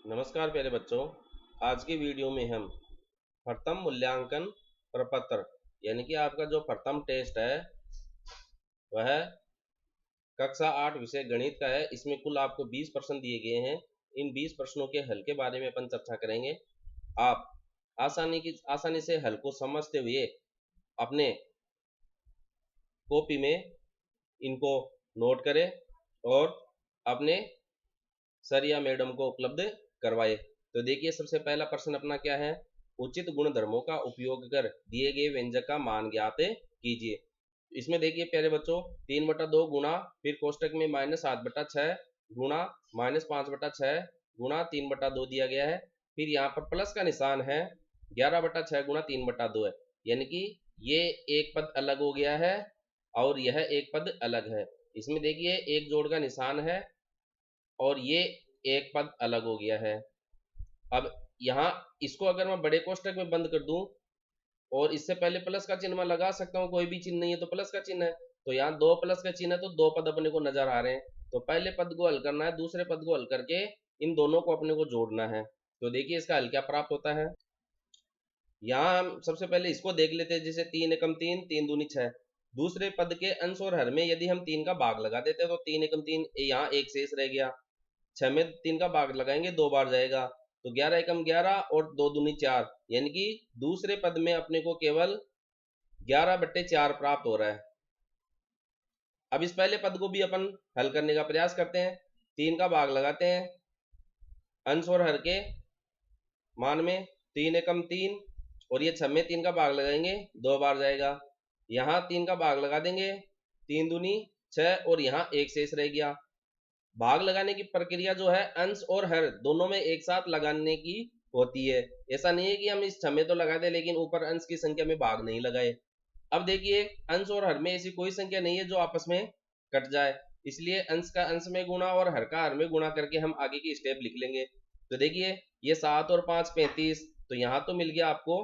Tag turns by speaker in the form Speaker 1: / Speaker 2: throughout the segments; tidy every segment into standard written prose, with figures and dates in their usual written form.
Speaker 1: नमस्कार प्यारे बच्चों। आज की वीडियो में हम प्रथम मूल्यांकन प्रपत्र यानी कि आपका जो प्रथम टेस्ट है वह कक्षा 8 विषय गणित का है। इसमें कुल आपको 20 प्रश्न दिए गए हैं। इन 20 प्रश्नों के हल के बारे में अपन चर्चा करेंगे। आप आसानी से हल को समझते हुए अपने कॉपी में इनको नोट करें और अपने सर या मैडम को उपलब्ध करवाए। तो देखिए, सबसे पहला प्रश्न अपना क्या है। उचित गुणधर्मों का उपयोग कर दिए गए व्यंजक का मान ज्ञात कीजिए। इसमें देखिए प्यारे बच्चों, 3/2 गुणा, फिर कोष्टक में -7/6 गुणा -5/6 गुणा 3/2 दिया गया है। फिर यहाँ पर प्लस का निशान है, 11/6 गुणा 3/2 है। यानी कि ये एक पद अलग हो गया है और यह एक पद अलग है। इसमें देखिए एक जोड़ का निशान है और ये एक पद अलग हो गया है। अब यहाँ इसको अगर मैं बड़े कोष्टक में बंद कर दूं और इससे पहले प्लस का चिन्ह मैं लगा सकता हूँ, कोई भी चिन्ह नहीं है तो प्लस का चिन्ह है। तो यहाँ दो प्लस का चिन्ह है तो दो पद अपने को नजर आ रहे हैं। तो पहले पद को हल करना है, दूसरे पद को हल करके इन दोनों को अपने को जोड़ना है। तो देखिए इसका हल क्या प्राप्त होता है। यहाँ हम सबसे पहले इसको देख लेते हैं, जैसे 3 एकम 3, 3 दूनी 6। दूसरे पद के अंश और हर में यदि हम 3 का भाग लगा देते हैं तो 3 एकम 3, यहाँ एक शेष रह गया। 6 में 3 का भाग लगाएंगे, 2 बार जाएगा। तो 11 एकम 11 और 2 दूनी 4, यानी कि दूसरे पद में अपने को केवल 11/4 प्राप्त हो रहा है। अब इस पहले पद को भी अपन हल करने का प्रयास करते हैं। 3 का भाग लगाते हैं अंश और हर के मान में, 3 एकम 3 और ये 6 में 3 का भाग लगाएंगे, 2 बार जाएगा। यहाँ 3 का भाग लगा देंगे, 3 दूनी 6 और यहाँ एक शेष रह गया। भाग लगाने की प्रक्रिया जो है अंश और हर दोनों में एक साथ लगाने की होती है। ऐसा नहीं है कि हम इस 6 में तो लगा दे लेकिन ऊपर अंश की संख्या में भाग नहीं लगाए। अब देखिए अंश और हर में ऐसी कोई संख्या नहीं है जो आपस में कट जाए, इसलिए अंश का अंश में गुणा और हर का हर में गुणा करके हम आगे की स्टेप लिख लेंगे। तो देखिए ये 7 और 5 35, तो यहाँ तो मिल गया आपको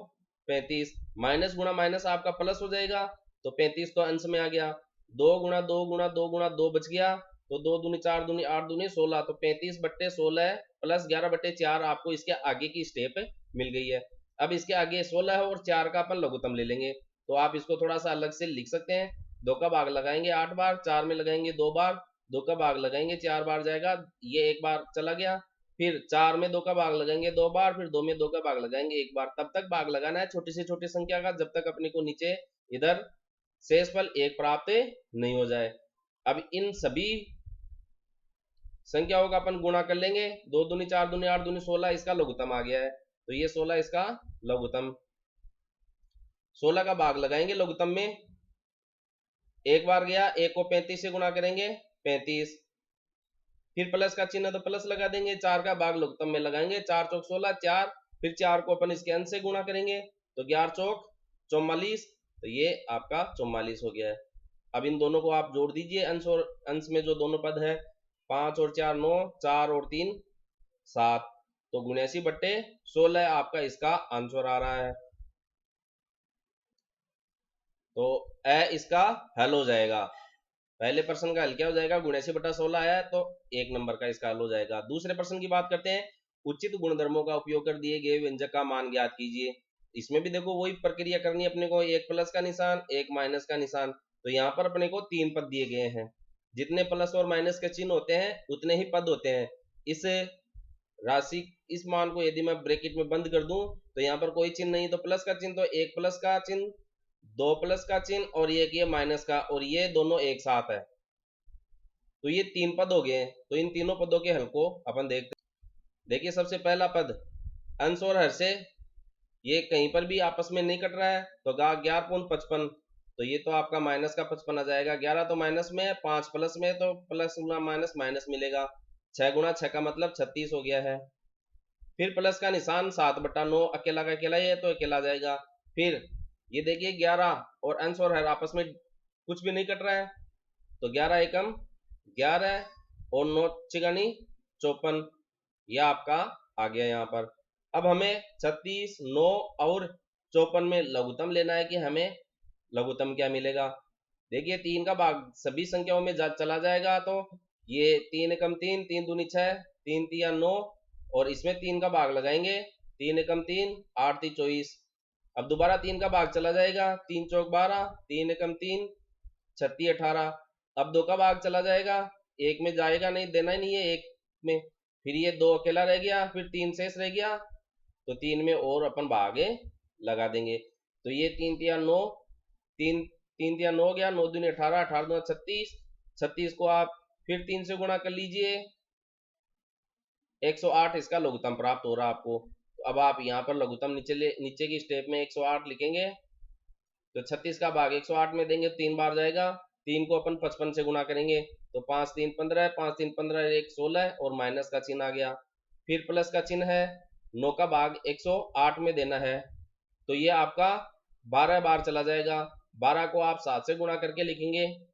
Speaker 1: 35। माइनस गुणा माइनस आपका प्लस हो जाएगा, तो 35 तो अंश में आ गया। 2 गुणा 2 गुणा 2 गुणा 2 बच गया, तो 2 दूनी 4 दूनी 8 दूनी 16, तो 35/16 प्लस 11/4 आपको इसके आगे की स्टेप मिल गई है। अब इसके आगे 16 है और 4 का अपन लघुत्तम ले लेंगे, तो आप इसको थोड़ा सा अलग से लिख सकते हैं। 2 का भाग लगाएंगे 8 बार, 4 में लगाएंगे 2 बार, 2 का भाग लगाएंगे 4 बार जाएगा, ये एक बार चला गया। फिर 4 में 2 का भाग लगाएंगे 2 बार, फिर 2 में 2 का भाग लगाएंगे 1 बार। तब तक भाग लगाना है छोटी से छोटी संख्या का जब तक अपने को नीचे इधर शेषफल 1 प्राप्त नहीं हो जाए। अब इन सभी संख्याओं का अपन गुणा कर लेंगे। 2 दूनी 4 दूनी 8 दूनी 16, इसका लघुत्तम आ गया है, तो ये 16 इसका लघुत्तम। 16 का भाग लगाएंगे लघुत्तम में, एक बार गया, एक को 35 से गुणा करेंगे 35, फिर प्लस का चिन्ह तो प्लस लगा देंगे। 4 का भाग लघुत्तम में लगाएंगे, 4 चौक 16 4, फिर 4 को अपन इसके अंश से गुणा करेंगे, तो 11 चौक 44, तो ये आपका 44 हो गया है। अब इन दोनों को आप जोड़ दीजिए, अंश और अंश में जो दोनों पद है, 5 और 4 9, 4 और 3 7, तो 79/16 आपका इसका आंसर आ रहा है। तो इसका हल हो जाएगा। पहले प्रश्न का हल क्या हो जाएगा, 79/16 आया तो एक नंबर का इसका हल हो जाएगा। दूसरे प्रश्न की बात करते हैं। उचित गुणधर्मों का उपयोग कर दिए गए व्यंजक का मान ज्ञात कीजिए। इसमें भी देखो वही प्रक्रिया करनी है अपने को, एक प्लस का निशान एक माइनस का निशान। तो यहाँ पर अपने को 3 पद दिए गए हैं, जितने प्लस और माइनस के चिन्ह होते हैं उतने ही पद होते हैं। इस राशि इस मान को यदि मैं ब्रैकेट में बंद कर दूं तो यहाँ पर कोई चिन्ह नहीं, तो प्लस का चिन्ह तो एक प्लस का चिन्ह, 2 प्लस का चिन्ह और ये माइनस का, और ये दोनों एक साथ है। तो ये 3 पद हो गए। तो इन तीनों पदों के हल को अपन देखते हैं। देखिए सबसे पहला पद अंश और हर से ये कहीं पर भी आपस में नहीं कट रहा है, तो 11×55, तो ये तो आपका माइनस का 55 आ जाएगा। 11 तो माइनस में है, 5 प्लस में है, तो प्लस गुना माइनस माइनस मिलेगा। 6 गुना 6 का मतलब 36 हो गया है। फिर प्लस का निशान 7/9, अकेला का अकेला ही है तो अकेला जाएगा। फिर ये देखिए 11 और अंश और हर आपस में कुछ भी नहीं कट रहा है, तो 11 एकम 11 और 9 चिगनी 54, यह आपका आ गया यहाँ पर। अब हमें 36 9 और 54 में लघुत्तम लेना है कि हमें लघुत्तम क्या मिलेगा। देखिए 3 का भाग सभी संख्याओं में चला जाएगा, तो ये 3 एकम 3, 3 दूनी 6, 3 तिया 9, और इसमें 3 का भाग लगाएंगे, 3 एकम 3, 8 3 24। अब दोबारा 3 का भाग चला जाएगा, 3 चौक 12, 3 एकम 3, 36 18। अब 2 का भाग चला जाएगा, एक में जाएगा नहीं, देना ही नहीं है एक में, फिर ये 2 अकेला रह गया, फिर 3 शेष रह गया, तो 3 में और अपन भागे लगा देंगे। तो ये 3 तिया 9, 3 3 तिया 9 गया, 9 दूनी 18, 18 दूना 36, 36 को आप फिर 3 से गुणा कर लीजिए, 108 इसका लघुत्तम प्राप्त हो रहा है आपको। तो अब आप यहाँ पर लघुत्तम नीचे की स्टेप में 108 लिखेंगे, तो 36 का भाग 108 में देंगे, 3 बार जाएगा, 3 को अपन 55 से गुणा करेंगे, तो 5 3 15, 5 3 15, 1 16 और माइनस का चिन्ह आ गया, फिर प्लस का चिन्ह है, 9 का भाग 108 में देना है, तो ये आपका 12 बार चला जाएगा। 12 को आप 7 से गुणा करके लिखेंगे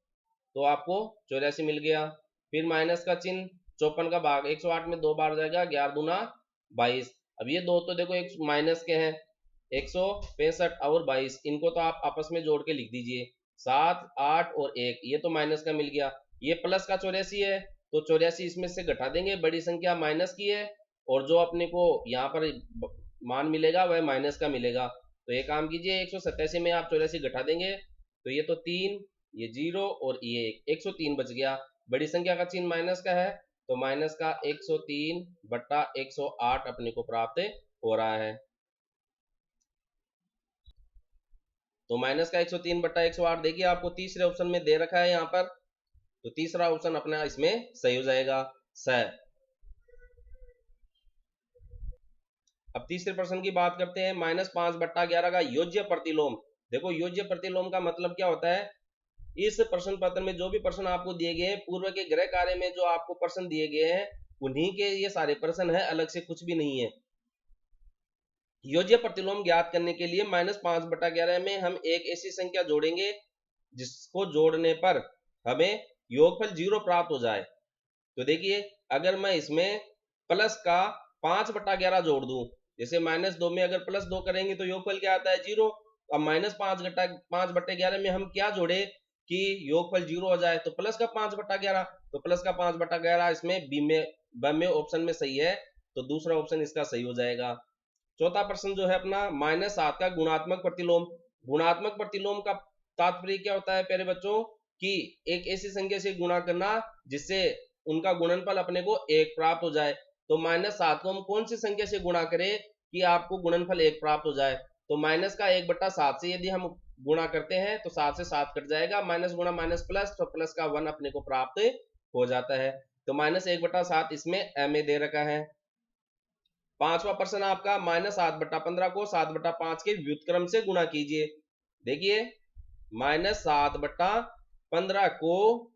Speaker 1: तो आपको 84 मिल गया, फिर माइनस का चिन्ह, 54 का भाग 108 में 2 बार जाएगा, 11 दूना 22। अब ये दो तो देखो एक माइनस के हैं, 165 और 22, इनको तो आप आपस में जोड़ के लिख दीजिए, 7 8 और 1, ये तो माइनस का मिल गया। ये प्लस का 84 है, तो 84 इसमें से घटा देंगे, बड़ी संख्या माइनस की है, और जो अपने को यहाँ पर मान मिलेगा वह माइनस का मिलेगा। तो ये काम कीजिए, 187 में आप 84 घटा देंगे, तो ये तो 3, ये 0 और ये 103 बच गया। बड़ी संख्या का चिन्ह माइनस का है, तो माइनस का 103 बट्टा 108 अपने को प्राप्त हो रहा है। तो माइनस का 103 बट्टा 108 देखिए आपको तीसरे ऑप्शन में दे रखा है यहाँ पर, तो तीसरा ऑप्शन अपना इसमें सही हो जाएगा, स। अब तीसरे प्रश्न की बात करते हैं, -5 बट्टा 11 का योज्य प्रतिलोम। देखो योज्य प्रतिलोम का मतलब क्या होता है, इस प्रश्न पत्र में जो भी प्रश्न आपको दिए गए हैं, पूर्व के गृह कार्य में जो आपको प्रश्न दिए गए हैं उन्हीं के ये सारे प्रश्न है, अलग से कुछ भी नहीं है। योज्य प्रतिलोम ज्ञात करने के लिए -5 बट्टा 11 में हम एक ऐसी संख्या जोड़ेंगे जिसको जोड़ने पर हमें योगफल 0 प्राप्त हो जाए। तो देखिए अगर मैं इसमें प्लस का 5 बट्टा 11 जोड़ दूं, जैसे -2 में अगर +2 करेंगे तो योगफल क्या आता है 0। अब -5 बट्टे 11 में हम क्या जोड़े कि योगफल 0 हो जाए, तो प्लस का 5 बट्टा 11, तो प्लस का 5 बट्टा 11 इसमें ब में ऑप्शन में सही है, तो दूसरा ऑप्शन इसका सही हो जाएगा। चौथा प्रश्न जो है अपना -7 का गुणात्मक प्रतिलोम। गुणात्मक प्रतिलोम का तात्पर्य क्या होता है प्यारे बच्चों, कि एक ऐसी संख्या से गुणा करना जिससे उनका गुणनफल अपने को 1 प्राप्त हो जाए। तो -7 को हम कौन सी संख्या से गुणा करें कि आपको गुणनफल 1 प्राप्त हो जाए, तो माइनस का 1/7 से यदि हम गुणा करते हैं तो 7 से 7 कट जाएगा, माइनस गुणा माइनस प्लस, तो प्लस का 1 अपने को प्राप्त हो जाता है। तो -1/7 इसमें में दे रखा है। पांचवा प्रश्न आपका -7 बट्टा 15 को 7 बट्टा 5 के व्युत्क्रम से गुणा कीजिए। देखिए -7 बट्टा 15 को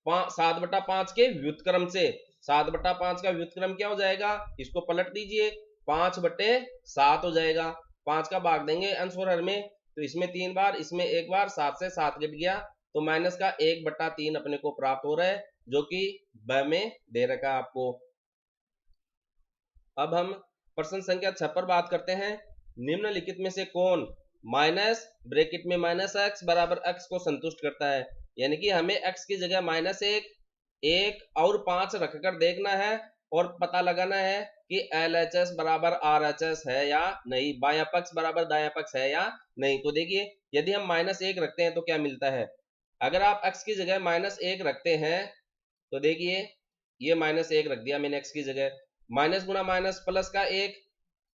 Speaker 1: 7 बट्टा 5 के व्युत्क्रम से, 7 बट्टा 5 का व्युत्क्रम क्या हो जाएगा, इसको पलट दीजिए, 5 बट्टे 7 हो जाएगा, 5 का भाग देंगे अंश और हर में, तो इसमें 3 बार, इसमें 1 बार, 7 से 7 घट गया, तो माइनस का 1/3 अपने को प्राप्त हो रहा है, जो कि ब में दे रखा आपको। अब हम प्रश्न संख्या 6 पर बात करते हैं। निम्नलिखित में से कौन माइनस ब्रैकेट में -x बराबर x को संतुष्ट करता है, यानी कि हमें x की जगह -1 1 और 5 रखकर देखना है और पता लगाना है कि LHS बराबर RHS है या नहीं, बायां पक्ष बराबर दायां पक्ष है या नहीं। तो देखिए यदि हम -1 रखते हैं तो क्या मिलता है, अगर आप x की जगह -1 रखते हैं तो देखिए ये -1 रख दिया मैंने x की जगह, माइनस गुणा माइनस प्लस का 1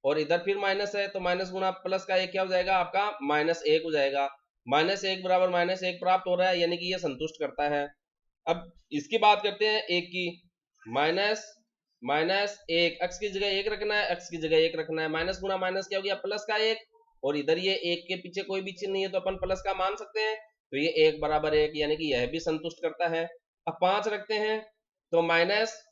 Speaker 1: और इधर फिर माइनस है, तो माइनस गुणा प्लस का 1 क्या हो जाएगा आपका -1 हो जाएगा, -1 बराबर -1 प्राप्त हो रहा है, यानी कि ये संतुष्ट करता है। अब इसकी बात करते हैं एक की, -1 x की जगह 1 रखना है, x की जगह 1 रखना है, माइनस गुणा माइनस क्या हो गया प्लस का 1, और इधर ये 1 के पीछे कोई भी चिन्ह नहीं है तो अपन प्लस का मान सकते हैं, तो ये 1 बराबर 1 यानी कि यह भी संतुष्ट करता है। अब 5 रखते हैं तो माइनस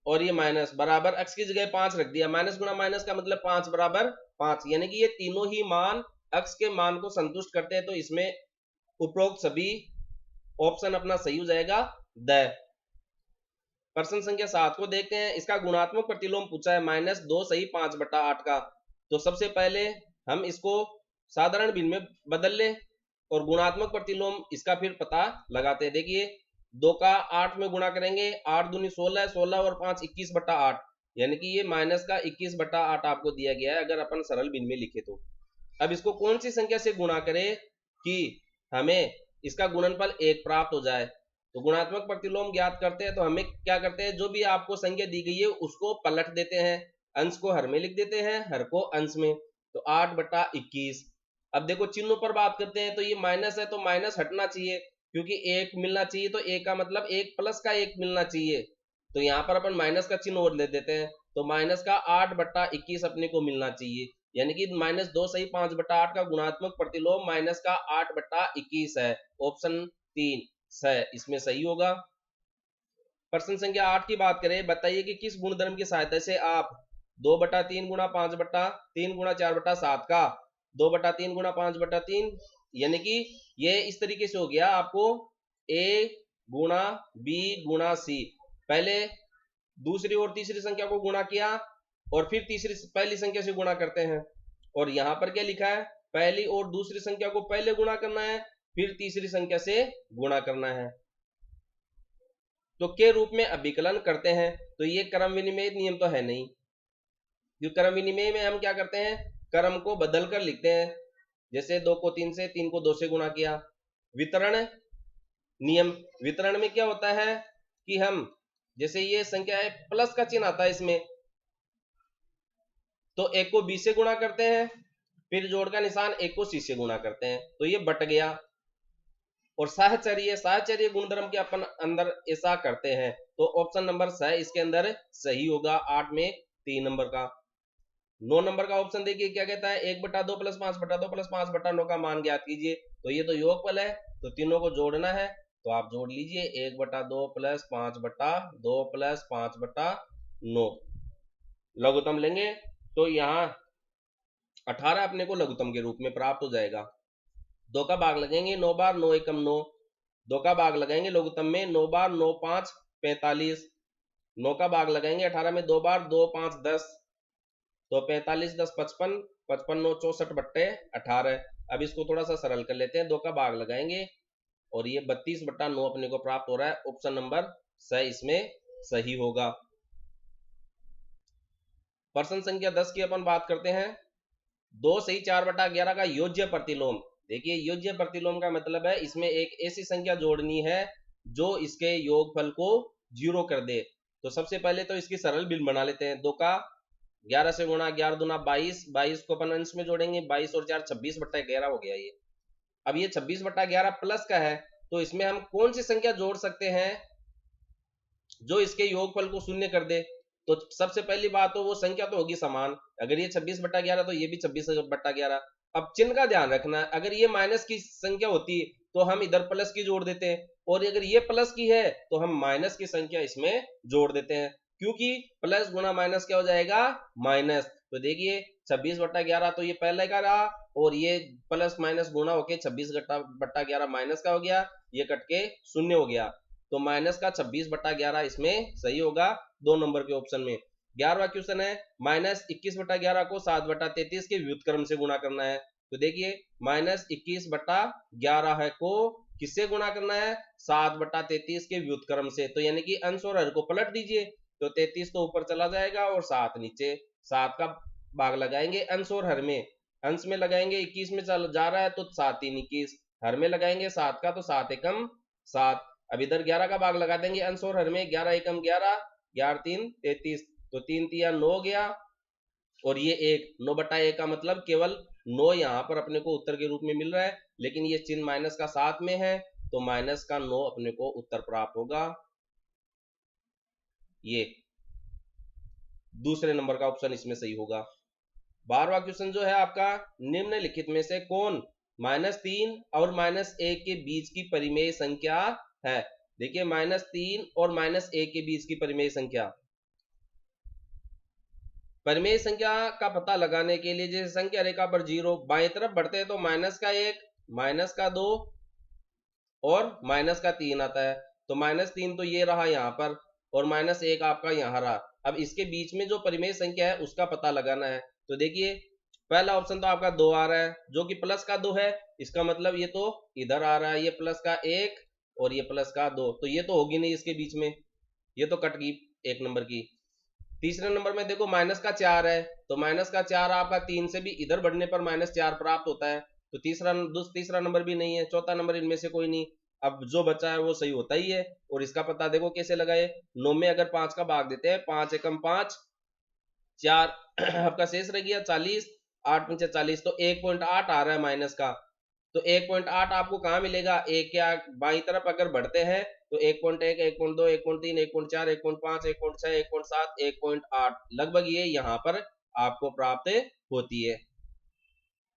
Speaker 1: और ये माइनस बराबर x की जगह 5 रख दिया, माइनस गुणा माइनस का मतलब 5 बराबर 5, यानी कि ये तीनों ही मान x के मान को संतुष्ट करते हैं, तो इसमें उपरोक्त सभी ऑप्शन अपना सही हो जाएगा द। प्रश्न संख्या 7 को देखते हैं, इसका गुणात्मक प्रतिलोम पूछा है, -2 सही 5/8 का। तो सबसे पहले हम इसको साधारण भिन्न में बदल ले और गुणात्मक प्रतिलोम इसका फिर पता लगाते हैं। देखिए 2 का 8 में गुणा करेंगे, 8 दूनी 16, 16 और 5 21/8, यानी कि ये माइनस का 21/8 आपको दिया गया है अगर अपन सरल भिन्न में लिखे तो। अब इसको कौन सी संख्या से गुणा करें कि हमें इसका गुणनफल 1 प्राप्त हो जाए। तो गुणात्मक प्रतिलोम ज्ञात करते हैं तो हमें क्या करते हैं, जो भी आपको संख्या दी गई है उसको पलट देते हैं, अंश को हर में लिख देते हैं, हर को अंश में। तो 8/21। अब देखो चिन्हों पर बात करते हैं, तो ये माइनस है तो माइनस हटना चाहिए, क्योंकि 1 मिलना चाहिए, तो 1 का मतलब 1 प्लस का 1 मिलना चाहिए। तो यहाँ पर अपन माइनस का चिन्ह और ले देते हैं, तो माइनस का 8/21 अपने को मिलना चाहिए, यानी कि -2 सही 5/8 का गुणात्मक प्रतिलोम माइनस का 8/21 है। ऑप्शन 3 है इसमें सही होगा। प्रश्न संख्या 8 की बात करें, बताइए कि किस गुणधर्म की सहायता से आप 2/3 गुणा 5/3 गुणा 4/7 का 2/3 गुणा 5/3, यानी कि ये इस तरीके से हो गया, आपको a गुणा b गुणा c, पहले दूसरी और तीसरी संख्या को गुणा किया और फिर तीसरी पहली संख्या से गुणा करते हैं। और यहां पर क्या लिखा है, पहली और दूसरी संख्या को पहले गुणा करना है, फिर तीसरी संख्या से गुणा करना है, तो के रूप में अभिकलन करते हैं। तो ये क्रम विनिमय नियम तो है नहीं, क्योंकि क्रम विनिमय में हम क्या करते हैं, क्रम को बदल कर लिखते हैं, जैसे 2 को 3 से, 3 को 2 से गुणा किया। वितरण नियम, वितरण में क्या होता है कि हम जैसे ये संख्या है, प्लस का चिन्ह आता है इसमें, तो 1 को b से गुणा करते हैं, फिर जोड़ का निशान 1 को c से गुणा करते हैं, तो ये बट गया। और साहचर्य गुणधर्म के अपन अंदर ऐसा करते हैं, तो ऑप्शन नंबर 6 इसके अंदर सही होगा। 8 में 3 नंबर का। 9 नंबर का ऑप्शन देखिए क्या कहता है, 1/2 + 5/2 + 5/9 का मान ज्ञात कीजिए। तो ये तो योगफल है, तो तीनों को जोड़ना है, तो आप जोड़ लीजिए, 1/2 + 5/2 + 5/9 लघुत्तम लेंगे, तो यहाँ 18 अपने को लघुत्तम के रूप में प्राप्त हो जाएगा। 2 का भाग लगेंगे, 9 बार 9 एकम 9, 2 का भाग लगाएंगे लघुत्तम में, 9 बार 9 5 45, 9 का भाग लगाएंगे 18 में, 2 बार 2 5 10, तो 45 10 55, 55 9 64/18। अब इसको थोड़ा सा सरल कर लेते हैं, 2 का भाग लगाएंगे और ये 32/9 अपने को प्राप्त हो रहा है। ऑप्शन नंबर 6 इसमें सही होगा। प्रश्न संख्या 10 की अपन बात करते हैं, 2 सही 4/11 का योज्य प्रतिलोम। देखिए योज्य प्रतिलोम का मतलब है इसमें एक ऐसी संख्या जोड़नी है जो इसके योगफल को 0 कर दे। तो सबसे पहले तो इसकी सरल भिन्न बना लेते हैं, 2 का 11 से गुणा, 11 दूना 22, 22 को अपन अंश में जोड़ेंगे, 22 और 4 26/11 हो गया ये। अब ये 26/11 प्लस का है, तो इसमें हम कौन सी संख्या जोड़ सकते हैं जो इसके योगफल को 0 कर दे। तो सबसे पहली बात तो वो संख्या तो होगी समान, अगर ये 26/11 तो ये भी 26/11। अब चिन्ह का ध्यान रखना, अगर ये माइनस की संख्या होती तो हम इधर प्लस की जोड़ देते हैं, और अगर ये प्लस की है तो हम माइनस की संख्या इसमें जोड़ देते हैं, क्योंकि प्लस गुना माइनस क्या हो जाएगा, माइनस। तो देखिए 26/11 तो ये पहले का रहा, और ये प्लस माइनस गुना होके 26/11 माइनस का हो गया, ये कट के 0 हो गया, तो माइनस का 26/11 इसमें सही होगा 2 नंबर के ऑप्शन में। 11वां क्वेश्चन है, -21/11 को 7/33 के व्युत्क्रम से गुणा करना है। तो देखिए -21/11 है को किससे गुणा करना है, 7/33 के व्युत्क्रम से, तो यानी कि अंश और हर को पलट दीजिए, तो 33 तो ऊपर चला जाएगा और 7 नीचे। 7 का भाग लगाएंगे अंश और हर में, अंश में लगाएंगे 21 में चल जा रहा है तो 7 3 21, हर में लगाएंगे 7 का, तो 7 एकम 7। अब इधर 11 का भाग लगा देंगे अंश और हर में, 11 एकम 11, 11 3 33, तो 3 3 9 गया, और ये 1 9/1 का मतलब केवल 9 यहाँ पर अपने को उत्तर के रूप में मिल रहा है, लेकिन ये चिन्ह माइनस का साथ में है, तो माइनस का 9 अपने को उत्तर प्राप्त होगा। ये दूसरे नंबर का ऑप्शन इसमें सही होगा। 12वां क्वेश्चन जो है आपका, निम्नलिखित में से कौन -3 और -1 के बीच की परिमेय संख्या है। देखिए -3 और -1 के बीच की परिमेय संख्या, परिमेय संख्या का पता लगाने के लिए जैसे संख्या रेखा पर 0 बाएं तरफ बढ़ते हैं तो -1 -2 और -3 आता है, तो -3 तो ये रहा यहाँ पर, और -1 आपका यहाँ रहा। अब इसके बीच में जो परिमेय संख्या है उसका पता लगाना है। तो देखिए पहला ऑप्शन तो आपका 2 आ रहा है, जो कि प्लस का 2 है, इसका मतलब ये तो इधर आ रहा है, ये प्लस का 1 और ये प्लस का 2, तो ये तो होगी नहीं इसके बीच में, ये तो कट गई 1 नंबर की। तीसरे नंबर में देखो माइनस का 4 है, तो माइनस का 4 आपका 3 से भी इधर बढ़ने पर -4 प्राप्त होता है, तो तीसरा नंबर भी नहीं है, चौथा नंबर इनमें से कोई नहीं। अब जो बचा है वो सही होता ही है, और इसका पता देखो कैसे लगाए। 9 में अगर 5 का भाग देते हैं, 5 एकम 5, 4 आपका शेष रह गया 40, 8 पंचे 40, तो 1.8 आ रहा है माइनस का। तो 1.8 आपको कहाँ मिलेगा, एक के बाई तरफ अगर बढ़ते हैं तो 1.1, 1.2, 1.3, 1.4, 1.5, 1.6, 1.7, 1.8 लगभग ये यहाँ पर आपको प्राप्त होती है।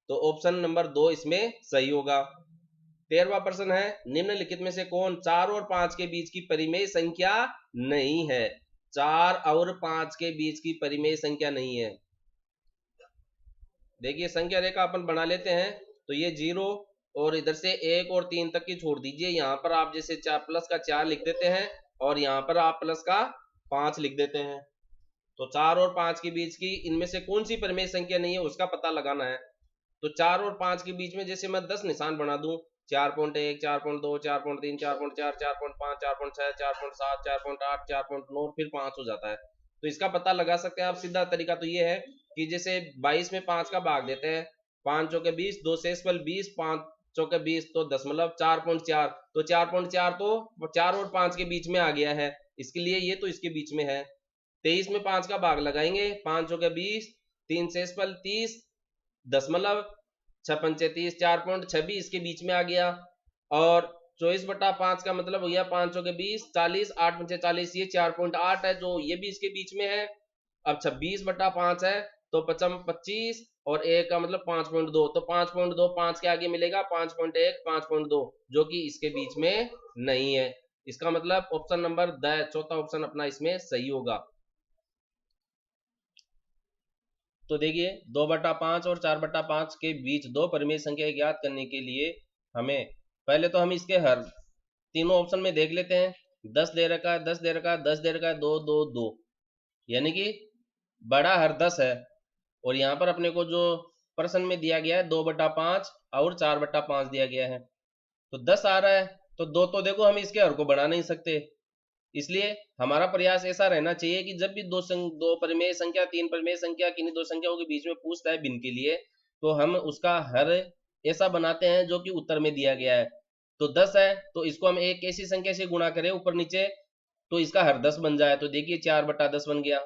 Speaker 1: तो ऑप्शन नंबर 2 इसमें सही होगा। 13वां प्रश्न है, निम्नलिखित में से कौन 4 और 5 के बीच की परिमेय संख्या नहीं है? 4 और 5 के बीच की परिमेय संख्या नहीं है। देखिए संख्या रेखा अपन बना लेते हैं, तो ये 0 और इधर से 1 और 3 तक की छोड़ दीजिए। यहाँ पर आप जैसे 4 प्लस का 4 लिख देते हैं, और यहाँ पर आप प्लस का 5 लिख देते हैं। तो 4 और 5 के बीच की इनमें से कौन सी परिमेय संख्या नहीं है उसका पता लगाना है। तो 4 और 5 के बीच में जैसे मैं 10 निशान बना दूं, 4.1, 4.2, 4.3, 4.4, 4.5, 4.6, 4.7, 4.8, 4.9 फिर 5 हो जाता है। तो इसका पता लगा सकते हैं आप। सीधा तरीका तो ये है कि जैसे 22 में 5 का भाग देते हैं, 5 चौके 20, 2 शेष फल 20, 5 चौके 20, तो 10 4.4, तो 4.4 तो 4 और 5 के बीच में आ गया है, इसके लिए ये तो इसके बीच में है। 23 में 5 का भाग लगाएंगे, 5 चौके 20, 3 शेष फल 30, 6 पंचे 30, 4.26 इसके बीच में आ गया। और 24/5 का मतलब हो गया 5 चौके 20, 40, 8 पंचे 40, ये 4.8 है, जो ये भी इसके बीच में है। अब 26/5 है, तो 25 और 1 का मतलब 5.2, तो 5.2 5 के आगे मिलेगा 5.1, 5.2, जो कि इसके बीच में नहीं है। इसका मतलब ऑप्शन नंबर द चौथा ऑप्शन अपना इसमें सही होगा। तो देखिए 2/5 और 4/5 के बीच दो परिमेय संख्या ज्ञात करने के लिए हमें पहले तो हम इसके हर तीनों ऑप्शन में देख लेते हैं। 10 दे रखा है, 10 दे रखा है, 10 दे रखा है, 2 2 2, यानी कि बड़ा हर 10 है। और यहाँ पर अपने को जो प्रश्न में दिया गया है 2/5 और 4/5 दिया गया है, तो 10 आ रहा है, तो 2 तो देखो हम इसके हर को बढ़ा नहीं सकते, इसलिए हमारा प्रयास ऐसा रहना चाहिए कि जब भी दो परिमेय संख्या, तीन परिमेय संख्या, किन्हीं दो संख्याओं के बीच में पूछता है भिन्न के लिए, तो हम उसका हर ऐसा बनाते हैं जो कि उत्तर में दिया गया है। तो 10 है, तो इसको हम एक ऐसी संख्या से गुणा करें ऊपर नीचे, तो इसका हर 10 बन जाए, तो देखिए 4/10 बन गया।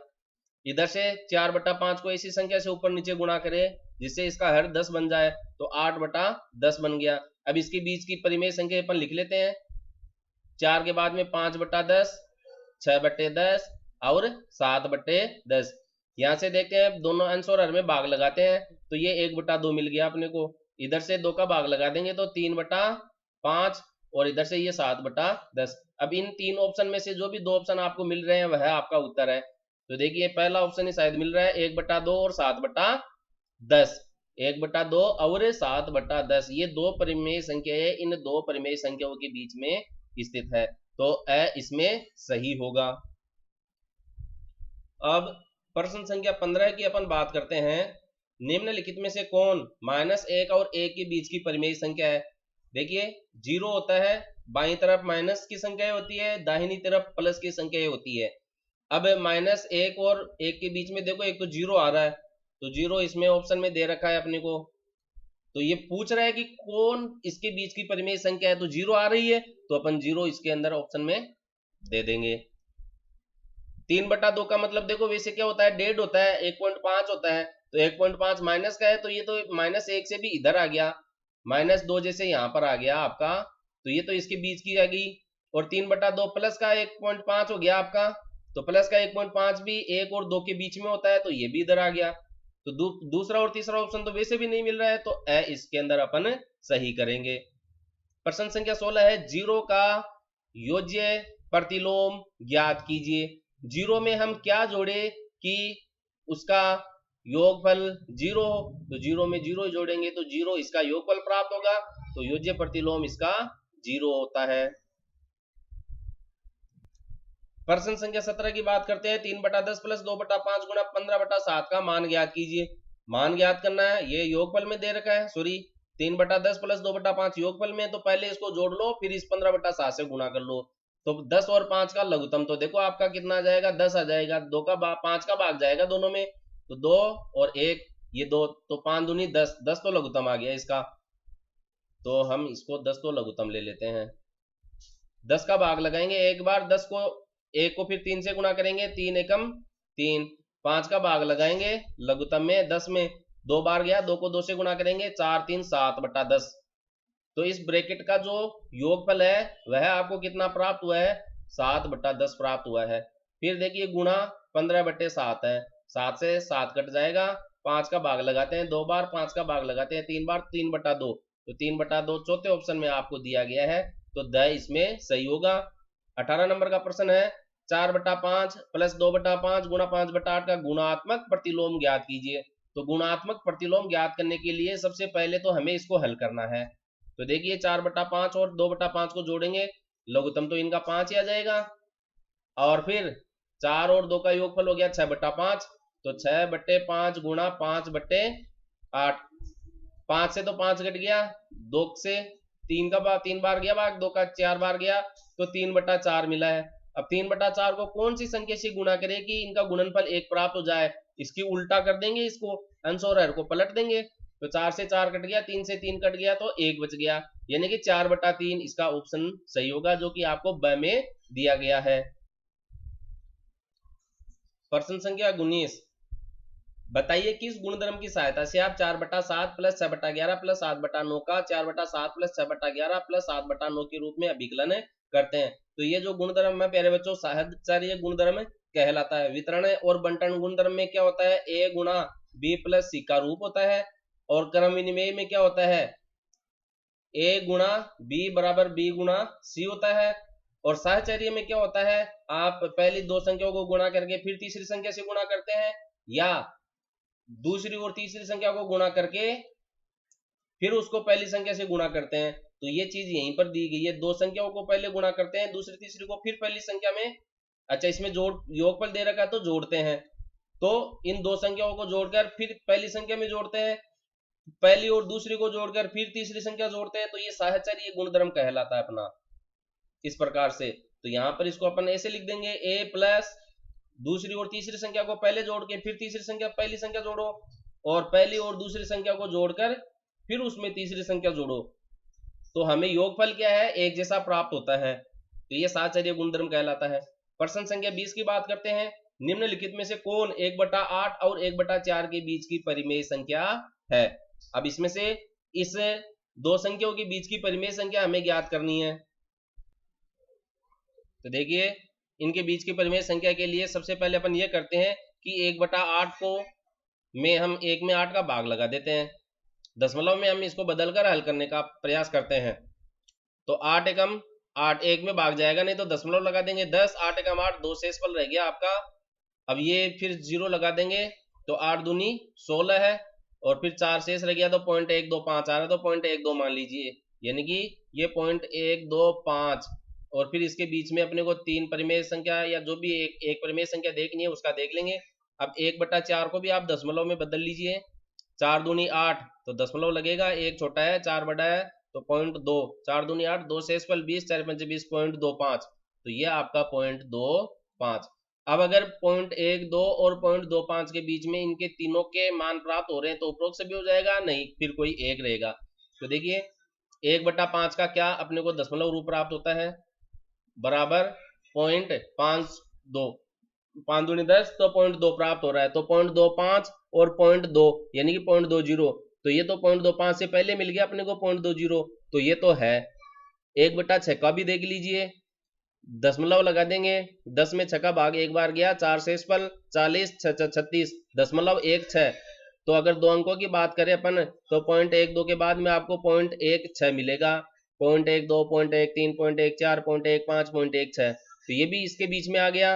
Speaker 1: इधर से 4/5 को ऐसी संख्या से ऊपर नीचे गुणा करें जिससे इसका हर 10 बन जाए, तो 8/10 बन गया। अब इसके बीच की परिमेय संख्या अपन लिख लेते हैं। 4 के बाद में 5/10, 6/10 और 7/10। यहाँ से देखते हैं दोनों अंश और हर में भाग लगाते हैं, तो ये 1/2 मिल गया अपने को। इधर से 2 का भाग लगा देंगे तो 3/5, और इधर से ये 7/10। अब इन तीन ऑप्शन में से जो भी दो ऑप्शन आपको मिल रहे हैं वह आपका उत्तर है। तो देखिए पहला ऑप्शन ही शायद मिल रहा है, 1/2 और 7/10। 1/2 और 7/10 ये दो परिमेय संख्या है, इन दो परिमेय संख्याओं के बीच में स्थित है, तो अ इसमें सही होगा। अब प्रश्न संख्या 15 की अपन बात करते हैं। निम्नलिखित में से कौन -1 और 1 के बीच की परिमेय संख्या है? देखिए 0 होता है, बाईं तरफ माइनस की संख्या होती है, दाहिनी तरफ प्लस की संख्या होती है। अब -1 और 1 के बीच में देखो एक तो 0 आ रहा है, तो 0 इसमें ऑप्शन में दे रखा है अपने को। तो ये पूछ रहा है कि कौन इसके बीच की परिमेय संख्या है, तो 0 आ रही है, तो अपन 0 इसके अंदर ऑप्शन में दे देंगे। 3/2 का मतलब देखो वैसे क्या होता है, 1.5 होता है, 1.5 होता है, तो 1.5 माइनस का है, तो ये तो -1 से भी इधर आ गया, -2 जैसे यहाँ पर आ गया आपका, तो ये तो इसके बीच की आ गई। और 3/2 प्लस का 1.5 हो गया आपका, तो प्लस का 1.5 भी 1 और 2 के बीच में होता है, तो ये भी इधर आ गया। तो दूसरा और तीसरा ऑप्शन तो वैसे भी नहीं मिल रहा है, तो इसके अंदर अपन सही करेंगे। प्रश्न संख्या 16 है, 0 का योज्य प्रतिलोम ज्ञात कीजिए। 0 में हम क्या जोड़े कि उसका योगफल 0 हो, तो 0 में 0 जोड़ेंगे तो 0 इसका योगफल प्राप्त होगा, तो योज्य प्रतिलोम इसका 0 होता है। प्रश्न संख्या 17 की बात करते हैं। 3/10 प्लस 2/5 गुणा 15/7 का मान ज्ञात कीजिए। मान ज्ञात करना है, ये योगफल में दे रखा है, सॉरी 3/10 प्लस 2/5 योगफल में, तो पहले इसको जोड़ लो, फिर इस 15/7 से गुणा कर लो। तो 10 और 5 का लघुत्तम तो देखो आपका कितना आ जाएगा, 10 आ जाएगा। 5 का भाग जाएगा दोनों में, तो 2 और 1, ये 2, तो 5 दूनी 10, 10 तो लघुत्तम आ गया इसका, तो हम इसको 10 तो लघुत्तम ले लेते हैं। 10 का भाग लगाएंगे एक बार, 10 को 1 को फिर 3 से गुणा करेंगे, 3 एकम 3। 5 का भाग लगाएंगे लघुत्तम में 10 में, 2 बार गया, 2 को 2 से गुणा करेंगे, 4 3 7/10। तो इस ब्रैकेट का जो योगफल है वह आपको कितना प्राप्त हुआ है, 7/10 प्राप्त हुआ है। फिर देखिए गुणा 15/7 है, 7 से 7 कट जाएगा, 5 का भाग लगाते हैं 2 बार, 5 का भाग लगाते हैं 3 बार, 3/2, तो 3/2 चौथे ऑप्शन में आपको दिया गया है, तो द इसमें सही होगा। 18 नंबर का प्रश्न है, 4/5 प्लस 2/5 गुणा 5/8 का गुणात्मक प्रतिलोम ज्ञात कीजिए। तो गुणात्मक प्रतिलोम ज्ञात करने के लिए सबसे पहले तो हमें इसको हल करना है। तो देखिए 4/5 और 2/5 को जोड़ेंगे, लघुत्तम तो इनका 5 ही आ जाएगा, और फिर 4 और 2 का योगफल हो गया 6/5, तो 6/5 गुणा 5/8, 5 से तो 5 घट गया, 2 से 3 का भाग 3 बार गया भाग, 2 का 4 बार गया, तो 3/4 मिला है। अब 3/4 को कौन सी संख्या से गुणा करें कि इनका गुणनफल 1 प्राप्त हो जाए, इसकी उल्टा कर देंगे, इसको अंश और हर को पलट देंगे, तो 4 से 4 कट गया, 3 से 3 कट गया, तो 1 बच गया, यानी कि 4/3 इसका ऑप्शन सही होगा, जो कि आपको ब में दिया गया है। प्रश्न संख्या 19, बताइए किस गुणधर्म की सहायता से आप 4/7 प्लस 6/11 प्लस 7/9 का 4/7 प्लस 6/11 प्लस 7/9 के रूप में अभिकलन करते हैं। तो ये जो गुणधर्म है प्यारे बच्चों, साहचर्य गुणधर्म कहलाता है। वितरण और बंटन गुणधर्म में क्या होता है, a गुणा b प्लस c का रूप होता है, और क्रम विनिमय में क्या होता है, a गुणा b बराबर b गुणा c होता है। और साहचर्य में क्या होता है, आप पहली दो संख्याओं को गुणा करके फिर तीसरी संख्या से गुणा करते हैं, या दूसरी और तीसरी संख्या को गुणा करके फिर उसको पहली संख्या से गुणा करते हैं। तो ये चीज यहीं पर दी गई है, दो संख्याओं को पहले गुणा करते हैं, दूसरी तीसरी को फिर पहली संख्या में, अच्छा इसमें जोड़ योगफल दे रखा है तो जोड़ते हैं, तो इन दो संख्याओं को जोड़कर फिर पहली संख्या में जोड़ते हैं, पहली और दूसरी को जोड़कर फिर तीसरी संख्या जोड़ते हैं, तो ये साहचर्य गुणधर्म कहलाता है अपना, इस प्रकार से। तो यहाँ पर इसको अपन ऐसे लिख देंगे, a प्लस दूसरी और तीसरी संख्या को पहले जोड़ के फिर तीसरी संख्या पहली संख्या जोड़ो, और पहली और दूसरी संख्या को जोड़कर फिर उसमें तीसरी संख्या जोड़ो, तो हमें योगफल क्या है, एक जैसा प्राप्त होता है, तो ये साहचर्य गुणधर्म कहलाता है। प्रश्न संख्या 20 की बात करते हैं, निम्नलिखित में से कौन 1/8 और 1/4 के बीच की परिमेय संख्या है। अब इसमें से इस दो संख्याओं के बीच की परिमेय संख्या हमें ज्ञात करनी है। तो देखिए इनके बीच की परिमेय संख्या के लिए सबसे पहले अपन ये करते हैं कि 1/8 को में हम 1 में 8 का भाग लगा देते हैं, दशमलव में हम इसको बदलकर हल करने का प्रयास करते हैं। तो 8 एकम 8 1 में भाग जाएगा नहीं, तो दशमलव लगा देंगे 10, 8 एकम 8, 2 शेषफल रह गया आपका। अब ये फिर 0 लगा देंगे, तो 8 दूनी 16 है, और फिर 4 शेष रह गया, तो 0.125 आ रहा है, तो 0.12 मान लीजिए, यानी कि ये 0.125, और फिर इसके बीच में अपने को 3 परिमेय संख्या या जो भी एक परिमेय संख्या देखनी है उसका देख लेंगे। अब 1/4 को भी आप दशमलव में बदल लीजिए, 4 दूनी 8, तो दशमलव लगेगा, एक छोटा है 4 बड़ा है, तो 0.2, 4 दूनी 8, 2 शेषफल 20, 4 पंचे 20, 0.25, तो ये आपका 0.25। अब अगर 0.12 और 0.25 के बीच में इनके तीनों के मान प्राप्त हो रहे हैं, तो उपरोक्त से भी हो जाएगा, नहीं फिर कोई एक रहेगा। तो देखिए 1/5 का क्या अपने को दशमलव रूप प्राप्त होता है, बराबर 0.52, 5 दूनी 10, तो 0.2 प्राप्त हो रहा है, तो 0.25 और 0.2 यानी कि 0.20, तो ये तो 0.25 से पहले मिल गया अपने को 0.20, तो ये तो है। 1/6 का भी देख लीजिए, दशमलव लगा देंगे, 10 में 6 का भाग एक बार गया, 4 शेषफल 40, 6 36, दशमलव 16, तो अगर दो अंकों की बात करें अपन, तो 0.12 के बाद में आपको 0.16 मिलेगा, 0.12, 0.13, 0.14, 0.15, 0.16, तो ये भी इसके बीच में आ गया,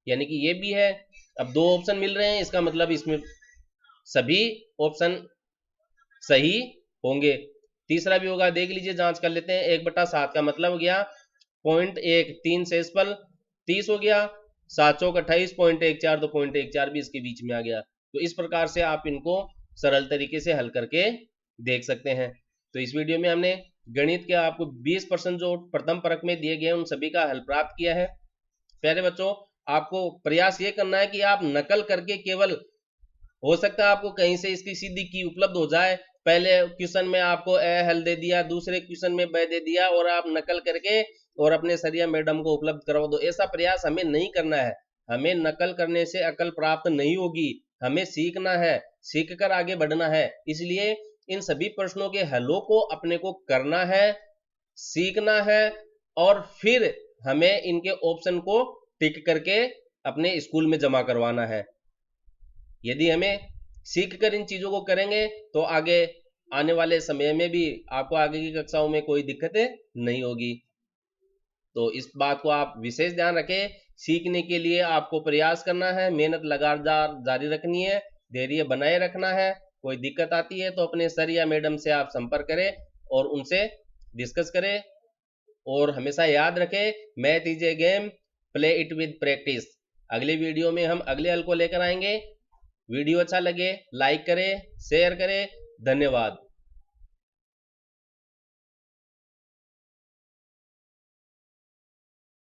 Speaker 1: यानी कि ये भी है। अब दो ऑप्शन मिल रहे हैं, इसका मतलब इसमें सभी ऑप्शन सही होंगे। तीसरा भी होगा, देख लीजिए, जांच कर लेते हैं। 1/7 का मतलब हो गया 0.1, 3 शेषफल 30 हो गया, 7 चौक 28, 0.14, तो 0.14 भी इसके बीच में आ गया। तो इस प्रकार से आप इनको सरल तरीके से हल करके देख सकते हैं। तो इस वीडियो में हमने गणित के आपको 20% जो प्रथम परक में दिए गए उन सभी का हल प्राप्त किया है। प्यारे बच्चों, आपको प्रयास ये करना है कि आप नकल करके, केवल हो सकता है आपको कहीं से इसकी सीधी की उपलब्ध हो जाए, पहले क्वेश्चन में आपको ए हल दे दिया, दूसरे क्वेश्चन में ब दे दिया और आप नकल करके और अपने सरिया मैडम को उपलब्ध करवा दो। ऐसा प्रयास हमें नहीं करना है। हमें नकल करने से अकल प्राप्त नहीं होगी, हमें सीखना है, सीखकर आगे बढ़ना है। इसलिए इन सभी प्रश्नों के हलों को अपने को करना है, सीखना है और फिर हमें इनके ऑप्शन को टिक करके अपने स्कूल में जमा करवाना है। यदि हमें सीखकर इन चीजों को करेंगे तो आगे आने वाले समय में भी आपको आगे की कक्षाओं में कोई दिक्कतें नहीं होगी। तो इस बात को आप विशेष ध्यान रखें। सीखने के लिए आपको प्रयास करना है, मेहनत लगातार जारी रखनी है, धैर्य बनाए रखना है। कोई दिक्कत आती है तो अपने सर या मैडम से आप संपर्क करें और उनसे डिस्कस करें। और हमेशा याद रखें, math is a game, play it with practice. अगले वीडियो में हम अगले हल को लेकर आएंगे। वीडियो अच्छा लगे लाइक करें, शेयर करें। धन्यवाद।